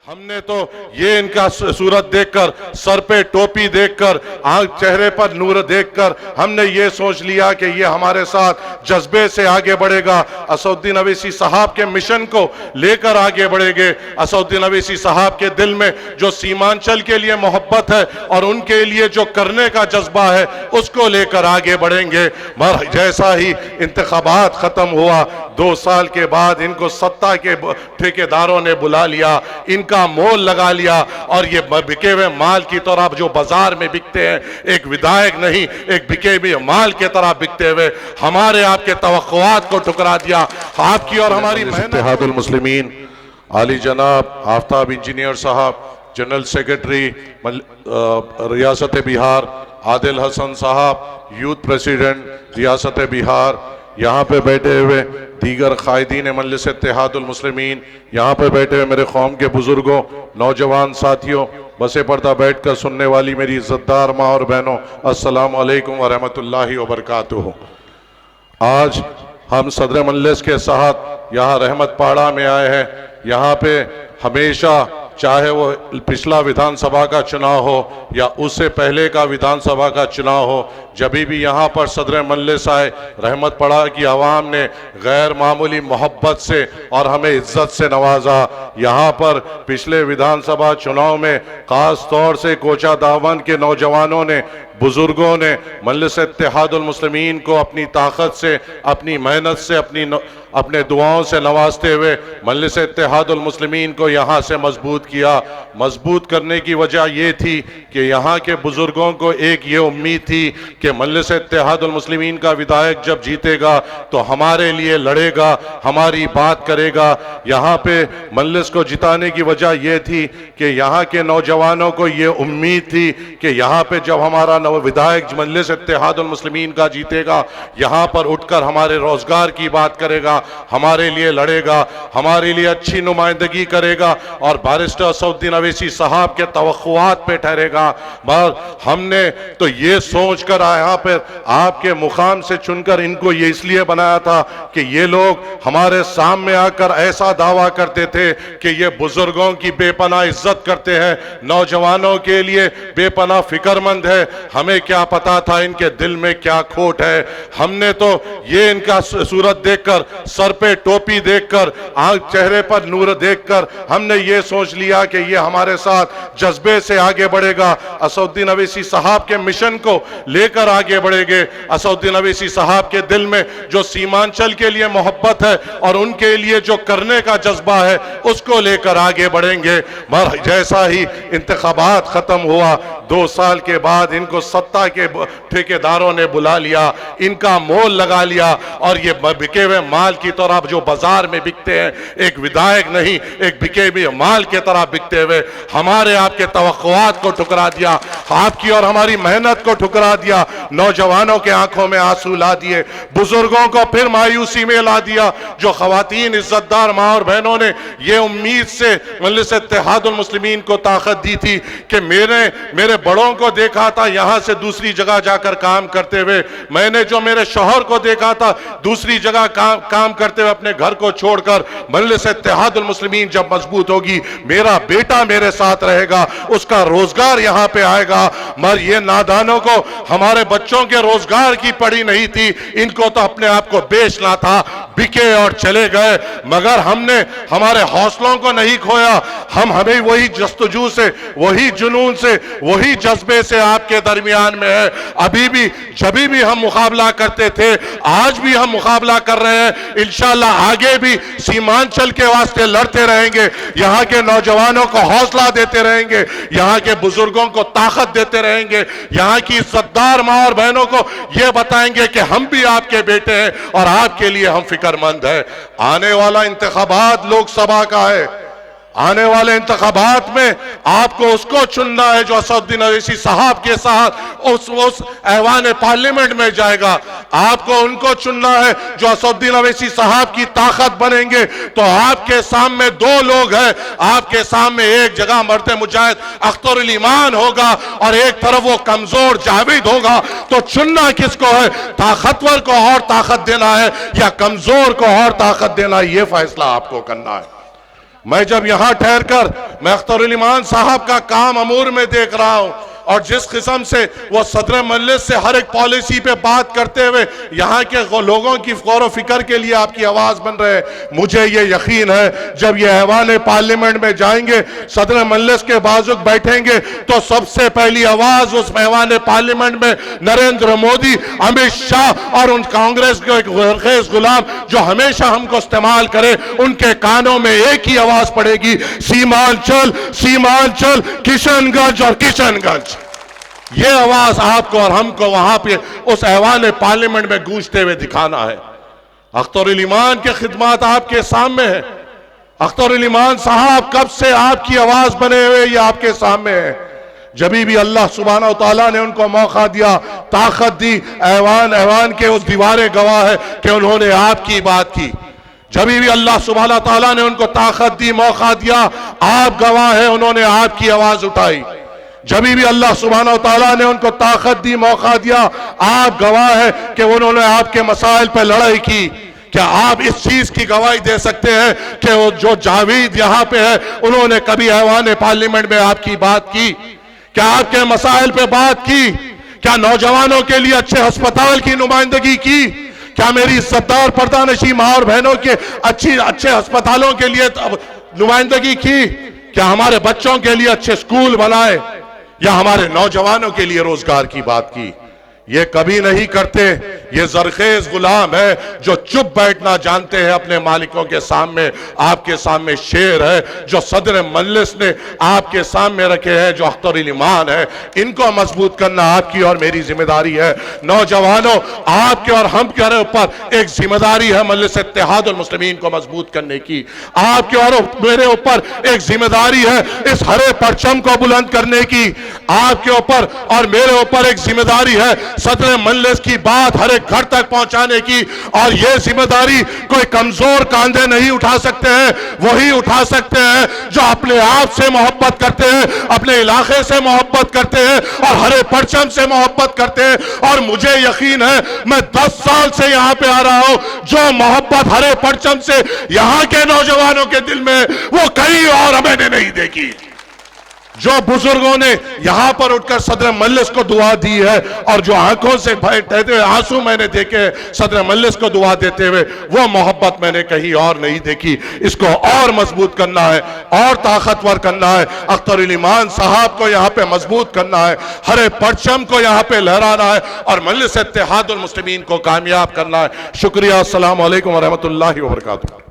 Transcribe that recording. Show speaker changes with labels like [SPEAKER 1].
[SPEAKER 1] ہم نے تو یہ ان کا صورت دیکھ کر، سر پہ ٹوپی دیکھ کر، چہرے پر نور دیکھ کر ہم نے یہ سوچ لیا کہ یہ ہمارے ساتھ جذبے سے آگے بڑھے گا، اسد الدین اویسی صاحب کے مشن کو لے کر آگے بڑھیں گے، اسد الدین اویسی صاحب کے دل میں جو سیمانچل کے لیے محبت ہے اور ان کے لیے جو کرنے کا جذبہ ہے اس کو لے کر آگے بڑھیں گے۔ جیسا ہی انتخابات ختم ہوا، 2 سال کے بعد ان کو سطح کے ٹھیکیداروں نے بلا لیا، ان کا مول لگا لیا، اور یہ بکے ہوئے مال کی طرح جو بازار میں بکتے ہیں، ایک ودائق نہیں، ایک بکے ہوئے مال کی طرح بکتے ہوئے ہمارے آپ کے توقعات کو ٹھکرا دیا۔ آپ کی اور ہماری محنت۔ اتحاد المسلمین عالی جناب آفتاب انجینئر صاحب، جنرل سیکرٹری ریاست بہار عادل حسن صاحب، یوتھ پریسیڈنٹ ریاست بہار، یہاں پہ بیٹھے ہوئے دیگر قائدین مجلس اتحاد المسلمین، یہاں پہ بیٹھے ہوئے میرے قوم کے بزرگوں، نوجوان ساتھیوں، بسے پردہ بیٹھ کر سننے والی میری عزتدار ماں اور بہنوں، السلام علیکم ورحمۃ اللہ وبرکاتہ۔ آج ہم صدر مجلس کے ساتھ یہاں رحمت پاڑہ میں آئے ہیں۔ یہاں پہ ہمیشہ چاہے وہ پچھلا ویدھان سبھا کا چناؤ ہو یا اس سے پہلے کا ویدھان سبھا کا چناؤ ہو، جبھی بھی یہاں پر صدر مجلس آئے، رحمت پاڑہ کی عوام نے غیر معمولی محبت سے اور ہمیں عزت سے نوازا۔ یہاں پر پچھلے ویدھان سبھا چناؤ میں خاص طور سے کوچہ دامن کے نوجوانوں نے، بزرگوں نے مجلس اتحاد المسلمین کو اپنی طاقت سے، اپنی محنت سے، اپنے دعاؤں سے نوازتے ہوئے مجلس اتحاد المسلمین کو یہاں سے مضبوط کیا۔ مضبوط کرنے کی وجہ یہ تھی کہ یہاں کے بزرگوں کو ایک یہ امید تھی کہ مجلس اتحاد المسلمین کا ودائق جب جیتے گا تو ہمارے لیے لڑے گا، ہماری بات کرے گا۔ یہاں پہ مجلس کو جتانے کی وجہ یہ تھی کہ یہاں کے نوجوانوں کو یہ امید تھی کہ یہاں پہ جب ہمارا ودائق مجلس اتحاد المسلمین کا جیتے گا، یہاں پر اٹھ کر ہمارے روزگار کی بات کرے گا، ہمارے لیے لڑے گا، ہمارے لیے اچھی نمائندگی کرے گا اور بارسٹر اسد الدین اویسی صاحب کے توقعات پہ ٹھہرے گا۔ ہم نے تو یہ سوچ کر یہاں پہ آپ کے مقام سے چن کر ان کو یہ اس لیے بنایا تھا کہ یہ لوگ ہمارے سامنے آ کر ایسا دعویٰ کرتے تھے کہ یہ بزرگوں کی بے پناہ عزت کرتے ہیں، نوجوانوں کے لیے بے پناہ فکر مند ہے۔ ہمیں کیا پتا تھا ان کے دل میں کیا کھوٹ ہے۔ ہم نے تو یہ ان کا صورت دیکھ کر، سر پہ ٹوپی دیکھ کر، چہرے پر نور دیکھ کر ہم نے یہ سوچ لیا کہ یہ ہمارے ساتھ جذبے سے آگے بڑھے گا، اسد الدین اویسی صاحب کے مشن کو لے کر آگے بڑھیں گے۔ اسد الدین اویسی صاحب کے دل میں جو سیمانچل کے لیے محبت ہے اور ان کے لیے جو کرنے کا جذبہ ہے اس کو لے کر آگے بڑھیں گے۔ جیسا ہی انتخابات ختم ہوا، 2 سال کے بعد ان کو سطح کے ٹھیکیداروں نے بلا لیا، ان کا مول لگا لیا، اور یہ بکے ہوئے مال کی طرح جو بازار میں بکتے ہیں، ایک ودائق نہیں، ایک بکے ہوئے مال کی طرح بکتے ہوئے ہمارے آپ کے توقعات کو ٹھکرا دیا، آپ کی اور ہماری محنت کو ٹھکرا دیا، نوجوانوں کے آنکھوں میں آنسو لا دیے، بزرگوں کو پھر مایوسی میں لا دیا۔ جو خواتین عزتدار ماں اور بہنوں نے یہ امید سے مجلس اتحاد المسلمین کو طاقت دی تھی کہ میرے بڑوں کو دیکھا تھا یہاں سے دوسری جگہ جا کر کام کرتے ہوئے، میں نے جو میرے شوہر کو دیکھا تھا دوسری جگہ کام کرتے ہوئے اپنے گھر کو چھوڑ کر، مجلس اتحاد المسلمین جب مضبوط ہوگی میرا بیٹا میرے ساتھ رہے گا، اس کا روزگار یہاں پہ آئے گا۔ مگر یہ نادانوں کو ہمارے بچوں کے روزگار کی پڑی نہیں تھی، ان کو تو اپنے آپ کو بیچنا تھا، بکے اور چلے گئے۔ مگر ہم نے ہمارے حوصلوں کو نہیں کھویا، ہمیں وہی جستجو سے، وہی جنون سے، وہی جذبے سے آپ کے درمیان میں ہے۔ ابھی بھی جبھی بھی ہم مقابلہ کرتے تھے، آج بھی ہم مقابلہ کر رہے ہیں، انشاءاللہ آگے بھی سیمانچل کے واسطے لڑتے رہیں گے، یہاں کے نوجوانوں کو حوصلہ دیتے رہیں گے، یہاں کے بزرگوں کو طاقت دیتے رہیں گے، یہاں کی عزتدار ماں اور بہنوں کو یہ بتائیں گے کہ ہم بھی آپ کے بیٹے ہیں اور آپ کے لیے ہم فکر مند ہیں۔ آنے والا انتخابات لوک سبھا کا ہے، آنے والے انتخابات میں آپ کو اس کو چننا ہے جو اسد الدین اویسی صاحب کے ساتھ اس ایوان پارلیمنٹ میں جائے گا، آپ کو ان کو چننا ہے جو اسد الدین اویسی صاحب کی طاقت بنیں گے۔ تو آپ کے سامنے 2 لوگ ہیں، آپ کے سامنے ایک جگہ مرد مجاہد اختر الایمان ہوگا اور ایک طرف وہ کمزور جاوید ہوگا، تو چننا کس کو ہے؟ طاقتور کو اور طاقت دینا ہے یا کمزور کو اور طاقت دینا ہے؟ یہ فیصلہ آپ کو کرنا ہے۔ میں جب یہاں ٹھہر کر میں اختر علی مان صاحب کا کام امور میں دیکھ رہا ہوں اور جس قسم سے وہ صدر مجلس سے ہر ایک پالیسی پہ بات کرتے ہوئے یہاں کے لوگوں کی غور و فکر کے لیے آپ کی آواز بن رہے ہیں، مجھے یہ یقین ہے جب یہ ایوان پارلیمنٹ میں جائیں گے، صدر مجلس کے بازوق بیٹھیں گے تو سب سے پہلی آواز اس ایوان پارلیمنٹ میں نریندر مودی، امت شاہ اور ان کانگریس کے ایک غرخیز غلام جو ہمیشہ ہم کو استعمال کرے، ان کے کانوں میں ایک ہی آواز پڑے گی، سیمانچل کشن گنج اور کشن گنج۔ یہ آواز آپ کو اور ہم کو وہاں پہ اس ایوان پارلیمنٹ میں گونجتے ہوئے دکھانا ہے۔ اختر علی مان کے خدمات آپ کے سامنے ہیں۔ اختر علی مان صاحب کب سے آپ کی آواز بنے ہوئے یہ آپ کے سامنے ہے۔ جبھی بھی اللہ سبحانہ وتعالیٰ نے ان کو موقع دیا، طاقت دی، ایوان کے اس دیواریں گواہ ہے کہ انہوں نے آپ کی بات کی۔ جبھی بھی اللہ سبحانہ وتعالیٰ نے ان کو طاقت دی، موقع دیا، آپ گواہ ہیں انہوں نے آپ کی آواز اٹھائی۔ جبھی بھی اللہ سبحانہ وتعالیٰ نے ان کو طاقت دی، موقع دیا، آپ گواہ ہیں کہ انہوں نے آپ کے مسائل پہ لڑائی کی۔ کیا آپ اس چیز کی گواہی دے سکتے ہیں کہ وہ جو جاوید یہاں پہ ہے انہوں نے کبھی ایوان پارلیمنٹ میں آپ کی بات کی؟ کیا آپ کے مسائل پہ بات کی؟ کیا نوجوانوں کے لیے اچھے ہسپتال کی نمائندگی کی؟ کیا میری عزتدار پردہ نشین ماں اور بہنوں کے اچھے ہسپتالوں کے لیے نمائندگی کی؟ کیا ہمارے بچوں کے لیے اچھے سکول بنائے یا ہمارے نوجوانوں کے لیے روزگار کی بات کی؟ یہ کبھی نہیں کرتے۔ یہ زرخیز غلام ہے جو چپ بیٹھنا جانتے ہیں اپنے مالکوں کے سامنے۔ آپ کے سامنے شیر ہے جو صدر مجلس نے آپ کے سامنے رکھے ہیں، جو اختر علی مان ہے۔ ان کو مضبوط کرنا آپ کی اور میری ذمہ داری ہے۔ نوجوانوں، آپ کے اور ہم کے اوپر ایک ذمہ داری ہے مجلس اتحاد المسلمین کو مضبوط کرنے کی۔ آپ کے اور میرے اوپر ایک ذمہ داری ہے اس ہرے پرچم کو بلند کرنے کی۔ آپ کے اوپر اور میرے اوپر ایک ذمہ داری ہے صدر مجلس کی بات ہر ایک گھر تک پہنچانے کی، اور یہ ذمہ داری کوئی کمزور کاندھے نہیں اٹھا سکتے ہیں، وہی اٹھا سکتے ہیں جو اپنے آپ سے محبت کرتے ہیں، اپنے علاقے سے محبت کرتے ہیں اور ہرے پرچم سے محبت کرتے ہیں۔ اور مجھے یقین ہے میں 10 سال سے یہاں پہ آ رہا ہوں، جو محبت ہرے پرچم سے یہاں کے نوجوانوں کے دل میں وہ کہیں اور میں نے نہیں دیکھی۔ جو بزرگوں نے یہاں پر اٹھ کر صدر مجلس کو دعا دی ہے اور جو آنکھوں سے بہتے ہوئے آنسو میں نے دیکھے صدر مجلس کو دعا دیتے ہوئے، وہ محبت میں نے کہیں اور نہیں دیکھی۔ اس کو اور مضبوط کرنا ہے، اور طاقتور کرنا ہے۔ اختر علی مان صاحب کو یہاں پہ مضبوط کرنا ہے، ہر پرچم کو یہاں پہ لہرانا ہے اور مجلس اتحاد المسلمین کو کامیاب کرنا ہے۔ شکریہ، السلام علیکم ورحمۃ اللہ وبرکاتہ۔